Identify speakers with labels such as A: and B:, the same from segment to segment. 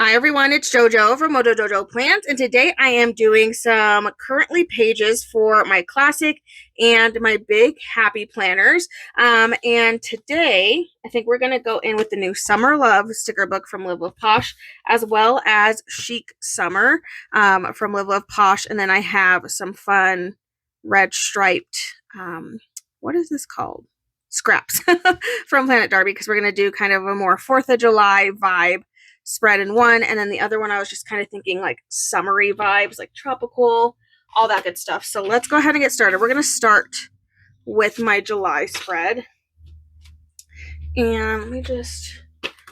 A: Hi everyone, it's JoJo from Mojo Jojo Plants, and today I am doing some currently pages for my classic and my big happy planners. And today I think we're gonna go in with the new Summer Love sticker book from Live Love Posh, as well as Chic Summer from Live Love Posh, and then I have some fun red striped. What is this called? Scraps from Planet Darby, because we're gonna do kind of a more 4th of July vibe spread in one, and then the other one I was just kind of thinking like summery vibes, like tropical, all that good stuff. So let's go ahead and get started. We're going to start with my July spread. And let me just,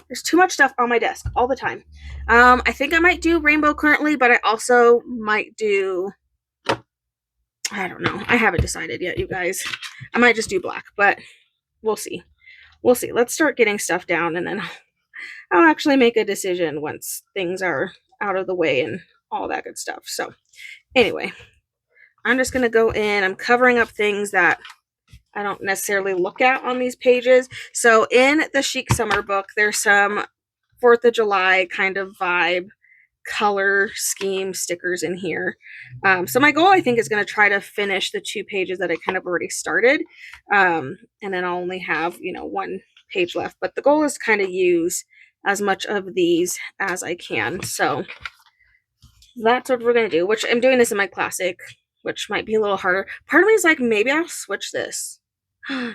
A: there's too much stuff on my desk all the time. I think I might do rainbow currently, but I also might do, I don't know. I haven't decided yet, you guys. I might just do black, but we'll see. We'll see. Let's start getting stuff down, and then I'll actually make a decision once things are out of the way and all that good stuff. So anyway, I'm just going to go in. I'm covering up things that I don't necessarily look at on these pages. So in the Chic Summer book, there's some 4th of July kind of vibe color scheme stickers in here. So my goal, I think, is going to try to finish the 2 pages that I kind of already started. And then I'll only have, one page left. But the goal is to kind of use as much of these as I can. So that's what we're going to do, which I'm doing this in my classic, which might be a little harder. Part of me is like, maybe I'll switch this.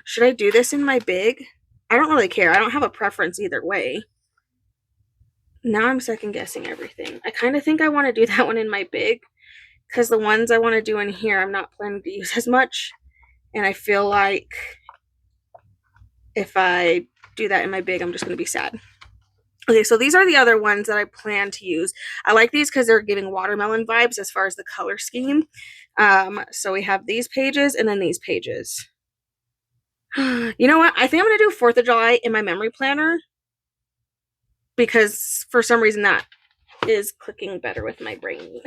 A: Should I do this in my big? I don't really care. I don't have a preference either way. Now I'm second guessing everything. I kind of think I want to do that one in my big, because the ones I want to do in here I'm not planning to use as much, and I feel like if I do that in my big, I'm just going to be sad. Okay, so these are the other ones that I plan to use. I like these because they're giving watermelon vibes as far as the color scheme. So we have these pages and then these pages. You know what? I think I'm going to do 4th of July in my memory planner, because for some reason that is clicking better with my brain.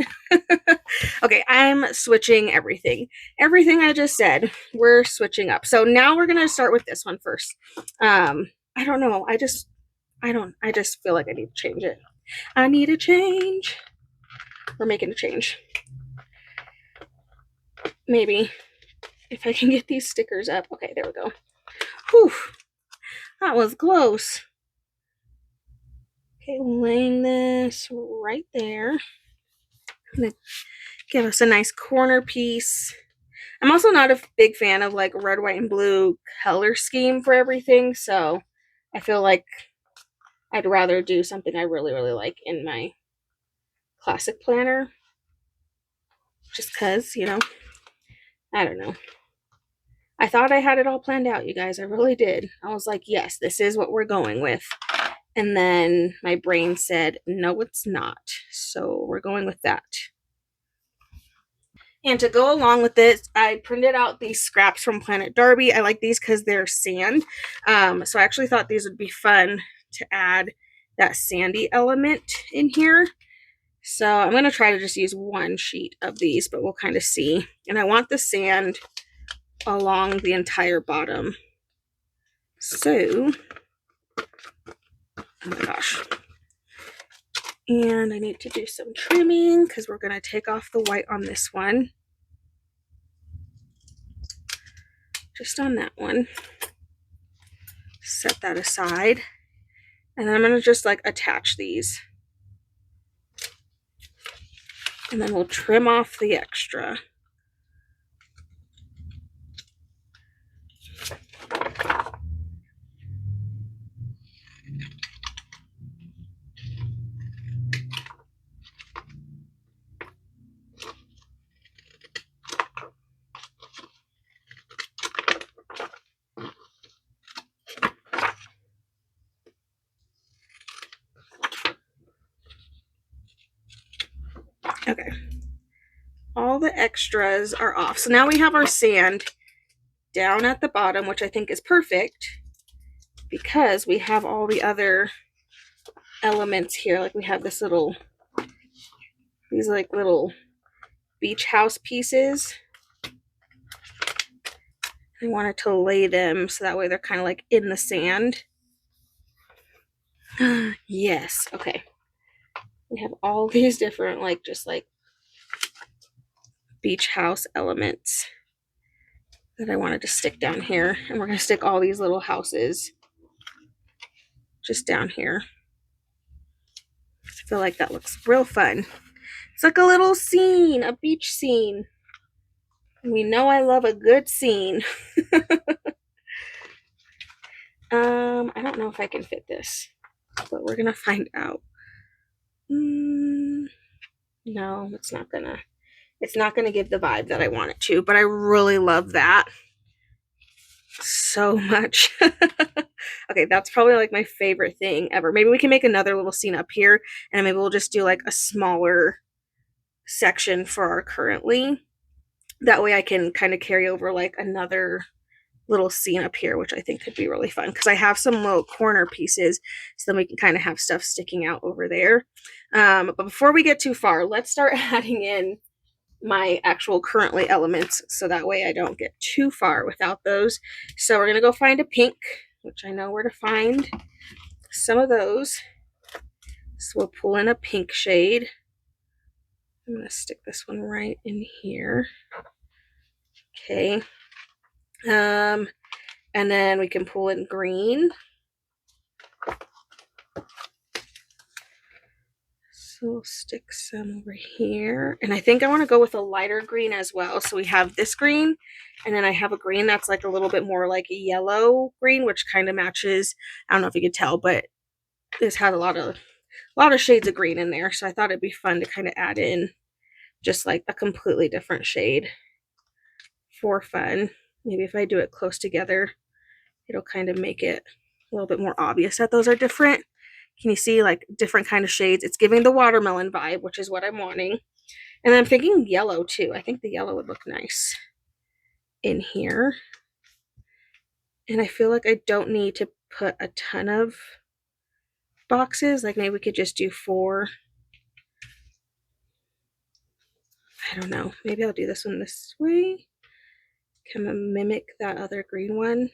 A: Okay, I'm switching everything. Everything I just said, we're switching up. So now we're going to start with this one first. I don't know. I just feel like I need to change it. I need a change. We're making a change. Maybe if I can get these stickers up. Okay, there we go. Whew. That was close. Okay, laying this right there. I'm gonna give us a nice corner piece. I'm also not a big fan of like red, white, and blue color scheme for everything, so I feel like I'd rather do something I really, really like in my classic planner. Just because, I don't know. I thought I had it all planned out, you guys. I really did. I was like, yes, this is what we're going with. And then my brain said, no, it's not. So we're going with that. And to go along with this, I printed out these scraps from Planet Darby. I like these because they're sand. So I actually thought these would be fun to add that sandy element in here. So I'm going to try to just use one sheet of these, but we'll kind of see. And I want the sand along the entire bottom. So, oh my gosh. And I need to do some trimming because we're going to take off the white on this one. Just on that one. Set that aside. And then I'm going to just like attach these. And then we'll trim off the extra. Okay. All the extras are off. So now we have our sand down at the bottom, which I think is perfect because we have all the other elements here. Like we have this little, these like little beach house pieces. I wanted to lay them so that way they're kind of like in the sand. Yes. Okay. We have all these different, like, just like beach house elements that I wanted to stick down here. And we're going to stick all these little houses just down here. I feel like that looks real fun. It's like a little scene, a beach scene. We know I love a good scene. I don't know if I can fit this, but we're gonna find out. No, it's not gonna give the vibe that I want it to, but I really love that so much. Okay, that's probably like my favorite thing ever. Maybe we can make another little scene up here, and maybe we'll just do like a smaller section for our currently. That way I can kind of carry over like another little scene up here, which I think could be really fun because I have some little corner pieces, so then we can kind of have stuff sticking out over there. But before we get too far, let's start adding in my actual currently elements, so that way I don't get too far without those. So we're gonna go find a pink, which I know where to find some of those. So we'll pull in a pink shade. I'm gonna stick this one right in here. Okay. And then we can pull in green. So we'll stick some over here. And I think I want to go with a lighter green as well. So we have this green, and then I have a green that's like a little bit more like a yellow green, which kind of matches. I don't know if you could tell, but this had a lot of shades of green in there. So I thought it'd be fun to kind of add in just like a completely different shade for fun. Maybe if I do it close together, it'll kind of make it a little bit more obvious that those are different. Can you see like different kind of shades? It's giving the watermelon vibe, which is what I'm wanting. And I'm thinking yellow too. I think the yellow would look nice in here. And I feel like I don't need to put a ton of boxes. Like maybe we could just do 4. I don't know. Maybe I'll do this one this way. Kind of mimic that other green one.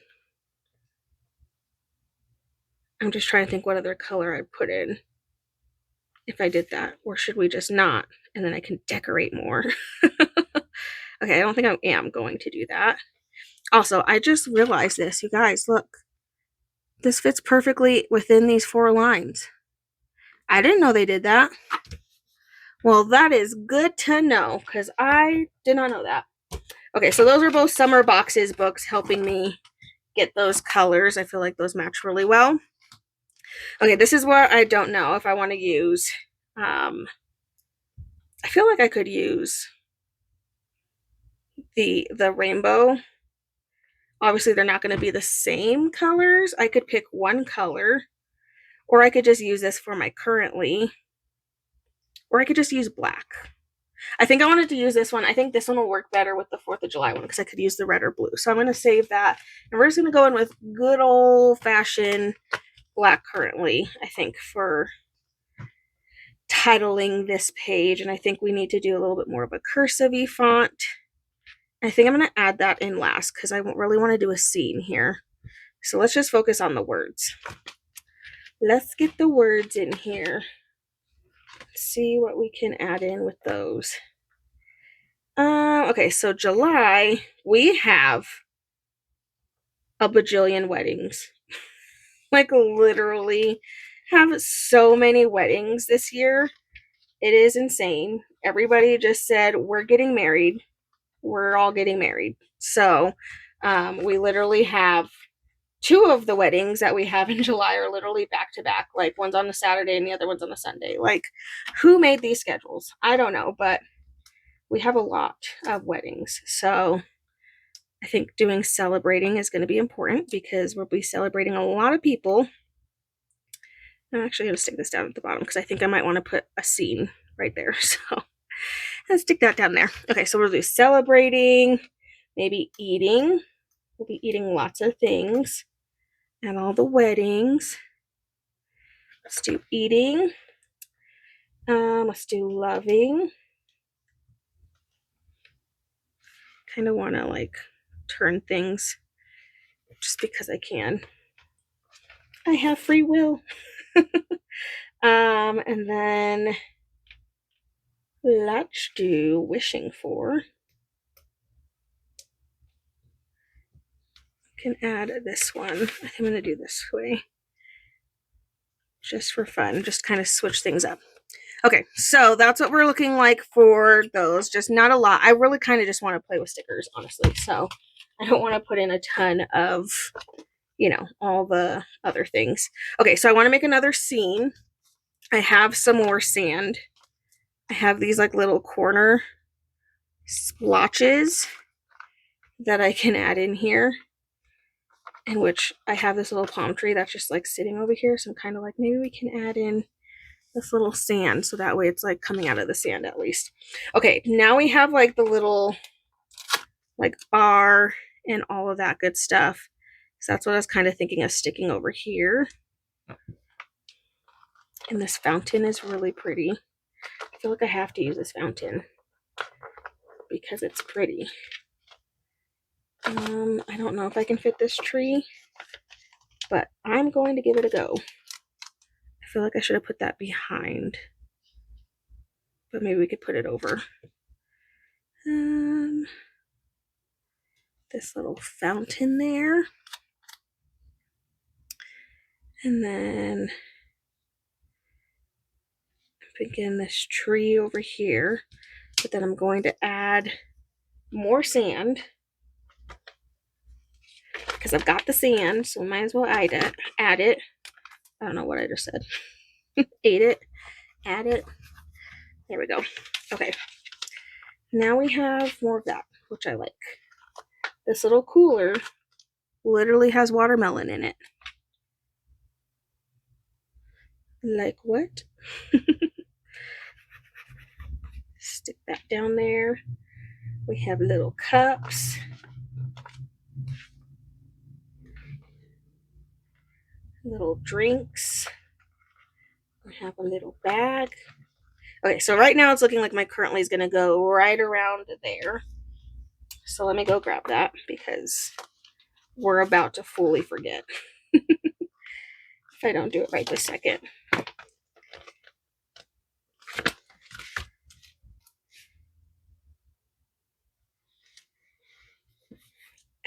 A: I'm just trying to think what other color I'd put in if I did that. Or should we just not? And then I can decorate more. Okay, I don't think I am going to do that. Also, I just realized this. You guys, look. This fits perfectly within these 4 lines. I didn't know they did that. Well, that is good to know because I did not know that. Okay, so those are both Summer Boxes books helping me get those colors. I feel like those match really well. Okay, this is what I don't know if I want to use. I feel like I could use the rainbow. Obviously, they're not going to be the same colors. I could pick one color, or I could just use this for my currently, or I could just use black. I think I wanted to use this one. I think this one will work better with the 4th of July one because I could use the red or blue. So I'm going to save that. And we're just going to go in with good old-fashioned black currently, I think, for titling this page. And I think we need to do a little bit more of a cursive-y font. I think I'm going to add that in last because I really want to do a scene here. So let's just focus on the words. Let's get the words in here. See what we can add in with those. Okay, so July, we have a bajillion weddings. Like literally have so many weddings this year. It is insane. Everybody just said, we're getting married. We're all getting married. So we literally have 2 of the weddings that we have in July are literally back to back. Like one's on a Saturday and the other one's on a Sunday. Like who made these schedules? I don't know, but we have a lot of weddings. So I think doing celebrating is going to be important because we'll be celebrating a lot of people. I'm actually going to stick this down at the bottom because I think I might want to put a scene right there. So let's stick that down there. Okay, so we'll do celebrating, maybe eating. We'll be eating lots of things at all the weddings. Let's do eating. Let's do loving. Kind of want to like turn things just because I can. I have free will. And then let's do wishing for. Can add this one. I think I'm going to do this way just for fun, just kind of switch things up. Okay, so that's what we're looking like for those. Just not a lot. I really kind of just want to play with stickers, honestly. So I don't want to put in a ton of, you know, all the other things. Okay, so I want to make another scene. I have some more sand. I have these like little corner splotches that I can add in here, in which I have this little palm tree that's just like sitting over here. So I'm kind of like, maybe we can add in this little sand so that way it's like coming out of the sand at least. Okay, now we have like the little like bar and all of that good stuff. So that's what I was kind of thinking of sticking over here. And this fountain is really pretty. I feel like I have to use this fountain because it's pretty. I don't know if I can fit this tree, but I'm going to give it a go. I feel like I should have put that behind, but maybe we could put it over. This little fountain there. And then I'm thinking this tree over here, but then I'm going to add more sand because I've got the sand, so I might as well add it. I don't know what I just said. Add it. There we go. Okay. Now we have more of that, which I like. This little cooler literally has watermelon in it. Like what? Stick that down there. We have little cups. Little drinks. I have a little bag. Okay, so right now it's looking like my currently is going to go right around there. So let me go grab that because we're about to fully forget if I don't do it right this second.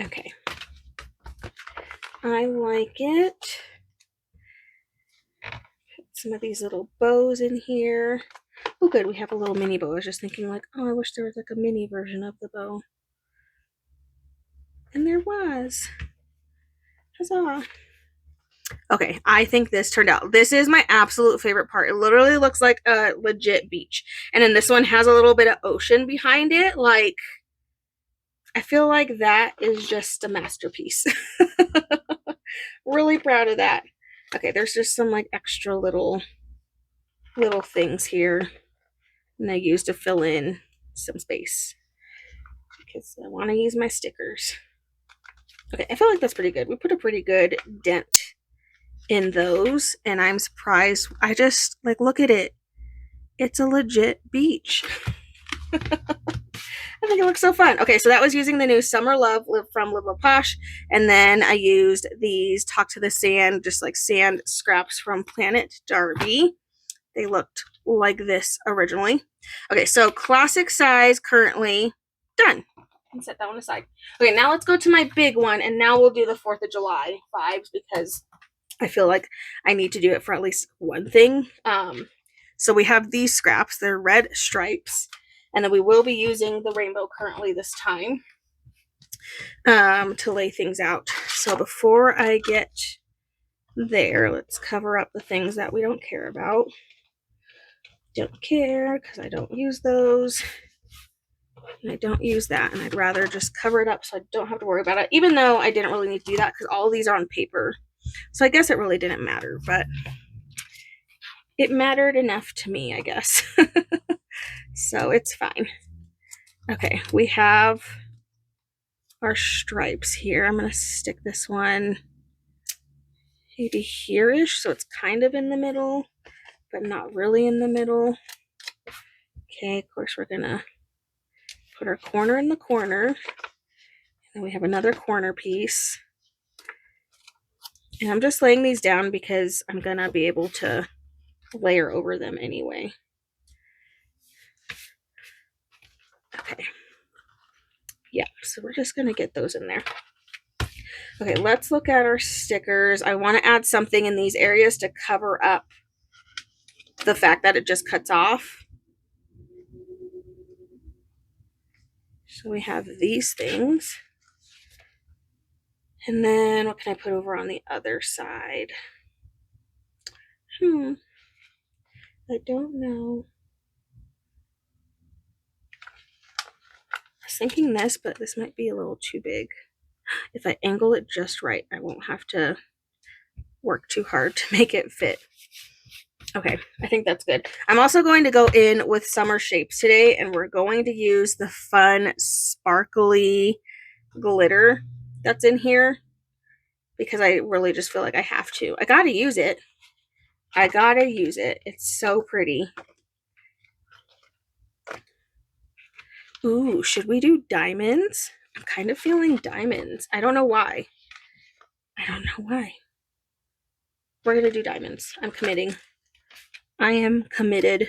A: Okay. I like it. Put some of these little bows in here. Oh, good. We have a little mini bow. I was just thinking like, oh, I wish there was like a mini version of the bow. And there was. Huzzah. Okay, I think this turned out. This is my absolute favorite part. It literally looks like a legit beach. And then this one has a little bit of ocean behind it. Like, I feel like that is just a masterpiece. Really proud of that. Okay, there's just some like extra little things here. And I use to fill in some space. Because I want to use my stickers. Okay, I feel like that's pretty good. We put a pretty good dent in those, and I'm surprised. I just like look at it. It's a legit beach. I think it looks so fun. Okay, so that was using the new Summer Love from Live La Posh, and then I used these Talk to the Sand, just like sand scraps from Planet Darby. They looked like this originally. Okay, so classic size currently done. And set that one aside. Okay, now let's go to my big one, and now we'll do the 4th of July vibes because I feel like I need to do it for at least one thing. So we have these scraps. They're red stripes. And then we will be using the rainbow currently this time to lay things out. So before I get there, let's cover up the things that we don't care about. Don't care because I don't use those. And I don't use that. And I'd rather just cover it up so I don't have to worry about it. Even though I didn't really need to do that because all of these are on paper. So I guess it really didn't matter. But it mattered enough to me, I guess. So it's fine. Okay, we have our stripes here. I'm going to stick this one maybe here-ish, so it's kind of in the middle, but not really in the middle. Okay, of course we're going to put our corner in the corner. And we have another corner piece. And I'm just laying these down because I'm going to be able to layer over them anyway. Okay. Yeah, so we're just going to get those in there. Okay, let's look at our stickers. I want to add something in these areas to cover up the fact that it just cuts off. So we have these things. And then what can I put over on the other side? I don't know. I was thinking this, but this might be a little too big. If I angle it just right, I won't have to work too hard to make it fit. Okay, I think that's good. I'm also going to go in with Summer Shapes today, and we're going to use the fun sparkly glitter that's in here because I really just feel like I have to. I gotta use it. I gotta use it. It's so pretty. Ooh, should we do diamonds? I'm kind of feeling diamonds. I don't know why. I don't know why. We're gonna do diamonds. I'm committing. I am committed.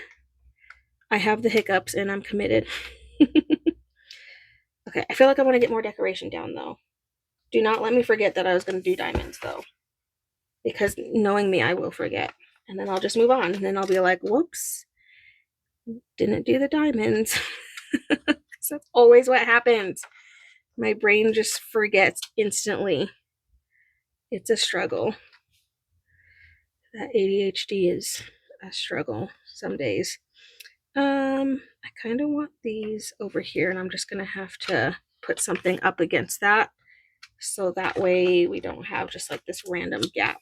A: I have the hiccups and I'm committed. Okay, I feel like I want to get more decoration down though. Do not let me forget that I was going to do diamonds though. Because knowing me, I will forget. And then I'll just move on. And then I'll be like, whoops, didn't do the diamonds. That's always what happens. My brain just forgets instantly. It's a struggle. That ADHD is a struggle some days. I kind of want these over here, and I'm just going to have to put something up against that. So that way we don't have just like this random gap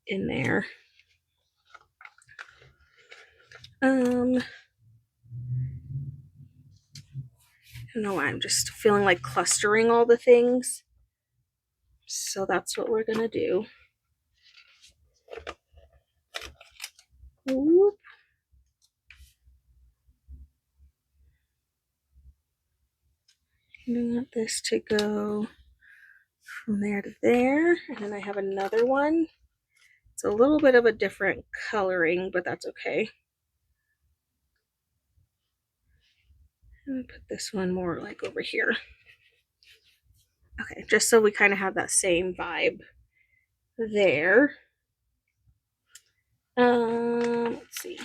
A: in there. I don't know why, I'm just feeling like clustering all the things. So that's what we're gonna do. Whoop. I want this to go from there to there. And then I have another one. It's a little bit of a different coloring, but that's okay. I'm gonna put this one more like over here. Okay, just so we kind of have that same vibe there. Let's see.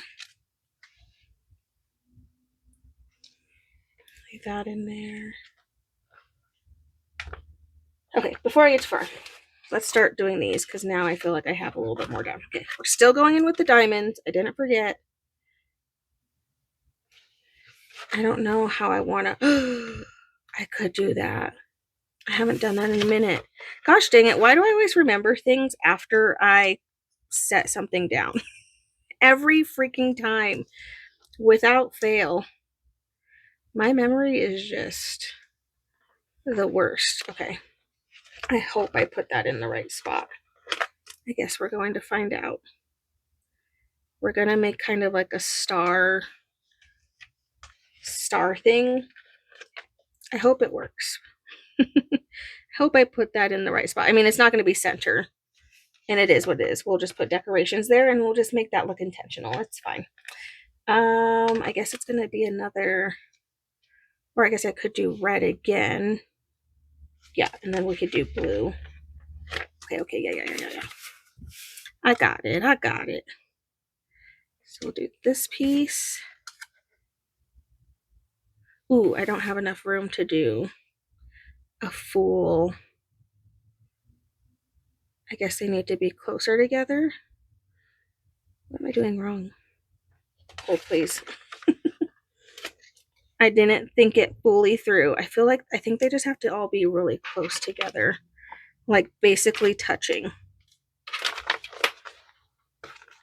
A: Leave that in there. Okay, before I get too far, let's start doing these because now I feel like I have a little bit more down. Okay, we're still going in with the diamonds. I didn't forget. I don't know how I want to. I could do that. I haven't done that in a minute. Gosh dang it. Why do I always remember things after I set something down? Every freaking time. Without fail. My memory is just the worst. Okay. I hope I put that in the right spot. I guess we're going to find out. We're going to make kind of like a star thing. I hope it works. I hope I put that in the right spot. I mean, it's not going to be center. And it is what it is. We'll just put decorations there and we'll just make that look intentional. It's fine. I guess it's going to be another, or I guess I could do red again. Yeah, and then we could do blue. Okay, yeah. I got it. So we'll do this piece. Ooh, I don't have enough room to do a full. I guess they need to be closer together. What am I doing wrong? Hold, please. I didn't think it fully through. I think they just have to all be really close together. Like basically touching.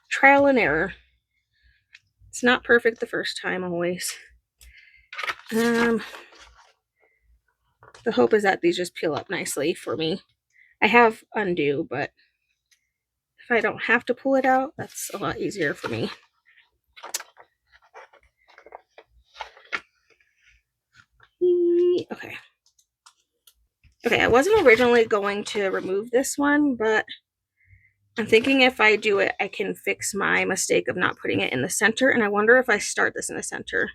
A: Trial and error. It's not perfect the first time always. The hope is that these just peel up nicely for me. I have undo, but if I don't have to pull it out, that's a lot easier for me. Okay. Okay, I wasn't originally going to remove this one, but I'm thinking if I do it, I can fix my mistake of not putting it in the center. And I wonder if I start this in the center.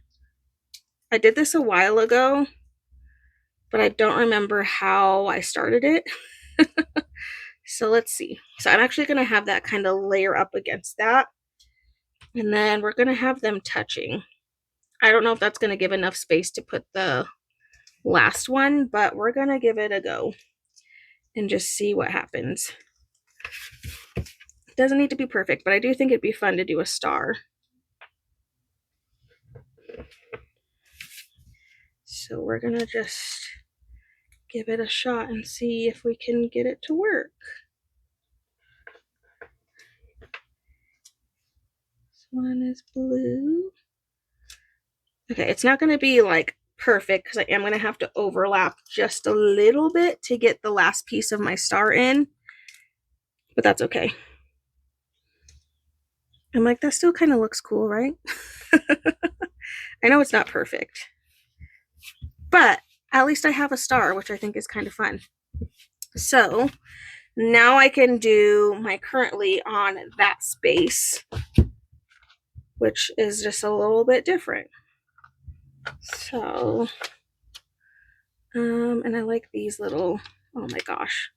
A: I did this a while ago, but I don't remember how I started it. So let's see. So I'm actually going to have that kind of layer up against that. And then we're going to have them touching. I don't know if that's going to give enough space to put the last one, but we're going to give it a go and just see what happens. It doesn't need to be perfect, but I do think it'd be fun to do a star. So we're going to just give it a shot and see if we can get it to work. This one is blue. Okay, it's not going to be like perfect because I am going to have to overlap just a little bit to get the last piece of my star in, but that's okay. I'm like, that still kind of looks cool, right? I know it's not perfect, but at least I have a star, which I think is kind of fun. So now I can do my currently on that space, which is just a little bit different. So, and I like these little, oh my gosh,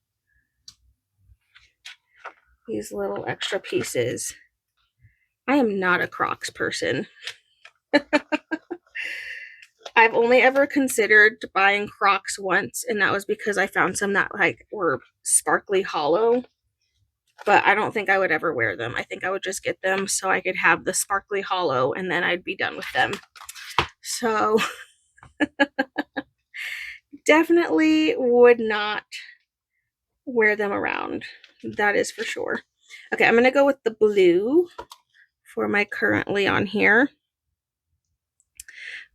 A: these little extra pieces. I am not a Crocs person. I've only ever considered buying Crocs once, and that was because I found some that like were sparkly hollow, but I don't think I would ever wear them. I think I would just get them so I could have the sparkly hollow and then I'd be done with them. So definitely would not wear them around. That is for sure. Okay, I'm going to go with the blue for my currently on here.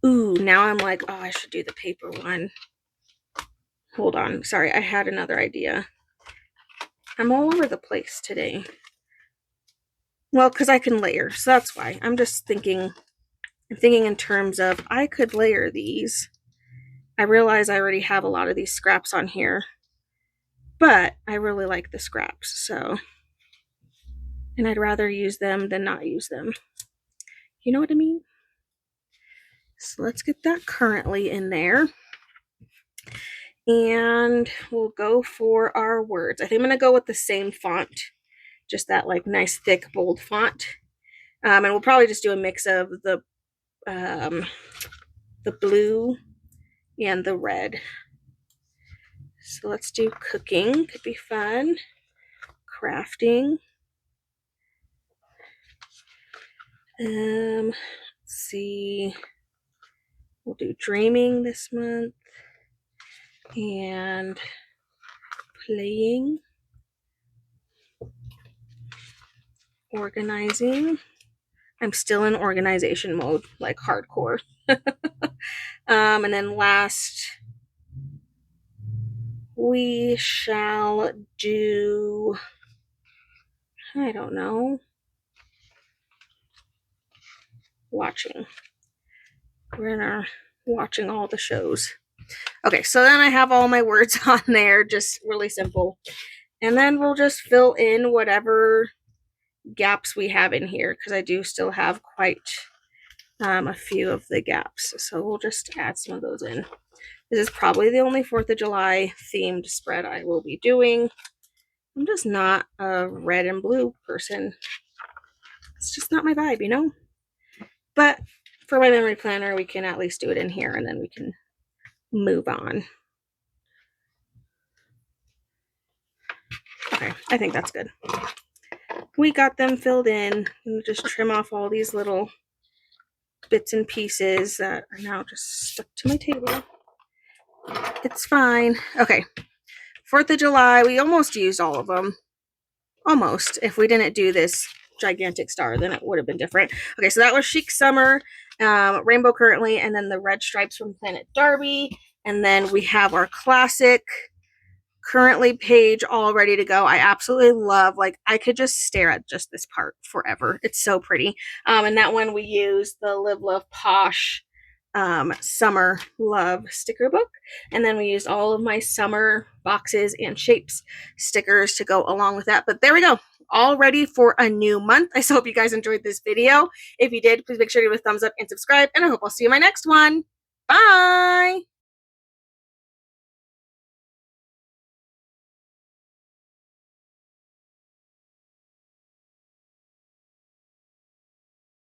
A: Ooh, now I'm like, oh, I should do the paper one. Hold on. Sorry, I had another idea. I'm all over the place today. Well, because I can layer, so that's why. I'm just thinking, I'm thinking in terms of I could layer these. I realize I already have a lot of these scraps on here, but I really like the scraps, so. And I'd rather use them than not use them. You know what I mean? So let's get that currently in there. And we'll go for our words. I think I'm going to go with the same font, just that like nice thick bold font. And we'll probably just do a mix of the blue and the red. So let's do cooking. Could be fun. Crafting. Let's see. We'll do dreaming this month. And playing. Organizing. I'm still in organization mode, like hardcore. And then last, we shall do, I don't know, watching. We're watching all the shows. Okay, so then I have all my words on there, just really simple. And then we'll just fill in whatever gaps we have in here, because I do still have quite a few of the gaps. So we'll just add some of those in. This is probably the only 4th of July themed spread I will be doing. I'm just not a red and blue person. It's just not my vibe, you know? But for my memory planner, we can at least do it in here and then we can move on. Okay, I think that's good. We got them filled in. We'll just trim off all these little bits and pieces that are now just stuck to my table. It's fine. Okay, 4th of July, we almost used all of them. Almost. If we didn't do this gigantic star, then it would have been different. Okay, so that was Chic Summer, Rainbow Currently, and then the red stripes from Planet Darby. And then we have our classic Currently page all ready to go. I absolutely love, like, I could just stare at just this part forever. It's so pretty. And that one we used the Live Love Posh Summer Love sticker book. And then we used all of my summer boxes and shapes stickers to go along with that. But there we go. all ready for a new month. I so hope you guys enjoyed this video. If you did, please make sure to give it a thumbs up and subscribe, and I hope I'll see you in my next one. Bye!